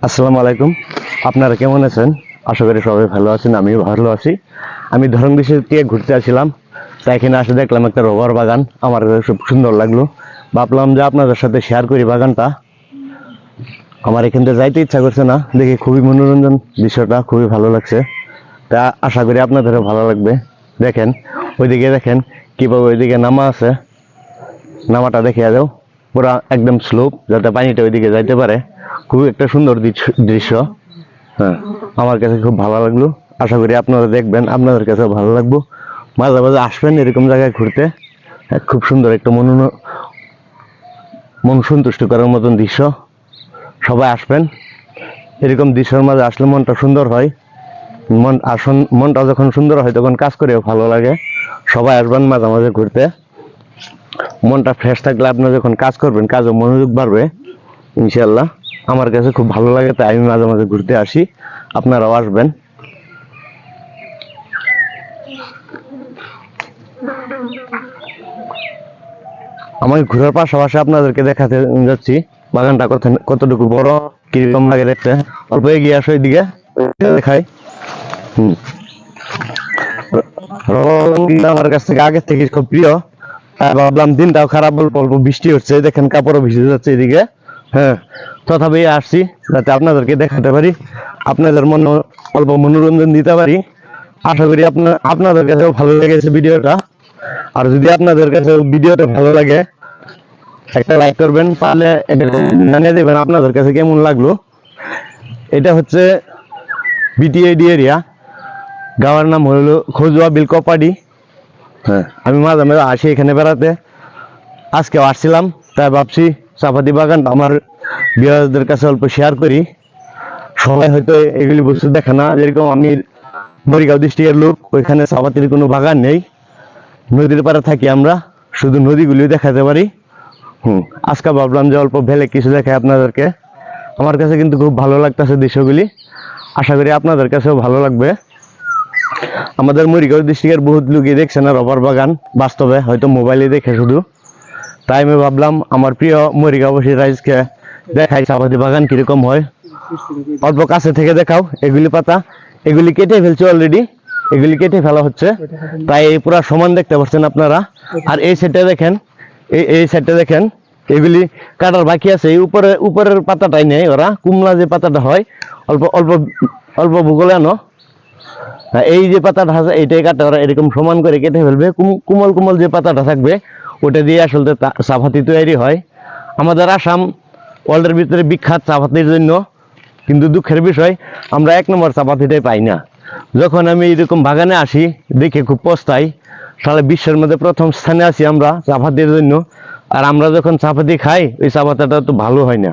আসসালামু আলাইকুম। আপনারা কেমন আছেন? আশা করি সবাই ভালো আছেন, আমিও ভালো আছি। আমি ধরমদিশি থেকে ঘুরতে আসছিলাম, তাই এখানে আসে দেখলাম একটা রবার বাগান। আমার কাছে খুব সুন্দর লাগলো, ভাবলাম যে আপনাদের সাথে শেয়ার করি বাগানটা। আমার এখান থেকে যাইতে ইচ্ছা করছে না, দেখি খুবই মনোরঞ্জন, দৃশ্যটা খুবই ভালো লাগছে। তা আশা করি আপনাদেরও ভালো লাগবে। দেখেন, ওইদিকে দেখেন কীভাবে ওইদিকে নামা আছে, নামাটা দেখে যাও, পুরা একদম স্লোপ, যাতে পানিটা ওইদিকে যাইতে পারে। খুবই একটা সুন্দর দৃশ্য। হ্যাঁ, আমার কাছে খুব ভালো লাগলো। আশা করি আপনারা দেখবেন, আপনাদের কাছেও ভালো লাগবে। মাঝে মাঝে আসবেন এরকম জায়গায় ঘুরতে। খুব সুন্দর একটা মন সন্তুষ্ট করার মতন দৃশ্য। সবাই আসবেন, এরকম দৃশ্যের মাঝে আসলে মনটা সুন্দর হয়। মনটা যখন সুন্দর হয় তখন কাজ করেও ভালো লাগে। সবাই আসবেন মাঝে মাঝে ঘুরতে। মনটা ফ্রেশ থাকলে আপনারা যখন কাজ করবেন, কাজে মনোযোগ বাড়বে ইনশাল্লাহ। আমার কাছে খুব ভালো লাগে, তাই আমি মাঝে মাঝে ঘুরতে আসি। আপনারাও আসবেন। আমাকে ঘোরার পাশাপাশি আপনাদেরকে দেখাতে যাচ্ছি বাগানটা কতটুকু বড়, কিরকম লাগে দেখতে। অল্প এগিয়ে আসো এদিকে, দেখাই। আমার কাছ থেকে আগের থেকে খুব প্রিয়। ভাবলাম দিনটাও খারাপ, অল্প অল্প বৃষ্টি হচ্ছে, দেখেন কাপড়ও ভিজে যাচ্ছে এদিকে। হ্যাঁ, তথাপি আসছি যাতে আপনাদেরকে দেখাতে পারি, আপনাদের মনে অল্প মনোরঞ্জন দিতে পারি। আশা করি আপনাদের কাছেও ভালো লেগেছে ভিডিওটা। আর যদি আপনাদের কাছে ভিডিওটা ভালো লাগে, একটা লাইক করবেন, পারলে জানিয়ে দেবেন আপনাদের কাছে কেমন লাগলো। এটা হচ্ছে বিটিআইডি এরিয়া, গাঁয়ের নাম হলো খজুয়া বিলকপাডি। হ্যাঁ, আমি মাঝে মাঝে আসি এখানে বেড়াতে। আজকেও আসছিলাম, তাই ভাবছি চাপাতি বাগান আমার বিয়ারদের কাছে অল্প শেয়ার করি। সবাই হয়তো এগুলি বস্তু দেখে না, যেরকম আমি মরিগাঁও ডিস্ট্রিক্টের লোক, ওইখানে চাপাতির কোনো বাগান নেই। নদীর পাড়ে থাকি আমরা, শুধু নদীগুলি দেখাতে পারি। আজকে ভাবলাম যে অল্প ভেলে কিছু দেখাই আপনাদেরকে। আমার কাছে কিন্তু খুব ভালো লাগতেছে দৃশ্যগুলি। আশা করি আপনাদের কাছেও ভালো লাগবে। আমাদের মরিগাঁও ডিস্ট্রিক্টের বহুত লোকই দেখছে না রবার বাগান, বাস্তবে হয়তো মোবাইলে দেখে শুধু। তাই আমি ভাবলাম আমার প্রিয় মরিগাঁওবাসী রাইজকে দেখাই চাপাতি বাগান কিরকম হয়। অল্প কাছে থেকে দেখাও। এগুলি পাতা, এগুলি কেটে ফেলছে অলরেডি, এগুলি কেটে ফেলা হচ্ছে, তাই পুরা সমান দেখতে পাচ্ছেন আপনারা। আর এই সাইডটা দেখেন, এই সাইডটা দেখেন, এগুলি কাটার বাকি আছে। এই উপরের পাতাটাই নেই ওরা, কুমলা যে পাতাটা হয় অল্প অল্প অল্প ভূগোলে আনো, এই যে পাতাটা আছে এইটাই কাটে ওরা, এরকম সমান করে কেটে ফেলবে। কোমল কোমল যে পাতাটা থাকবে ওটা দিয়ে আসলে চাপাতি তৈরি হয়। আমাদের আসাম ওয়ার্ল্ডের ভিতরে বিখ্যাত চাপাতির জন্য, কিন্তু দুঃখের বিষয় আমরা 1 নম্বর চাপাতিটাই পাই না। যখন আমি এরকম বাগানে আসি দেখে খুব পস্তাই, তাহলে বিশ্বের মধ্যে প্রথম স্থানে আছি আমরা চাপাতির জন্য। আর আমরা যখন চাপাতি খাই ওই চাপাতিটা তো ভালো হয় না।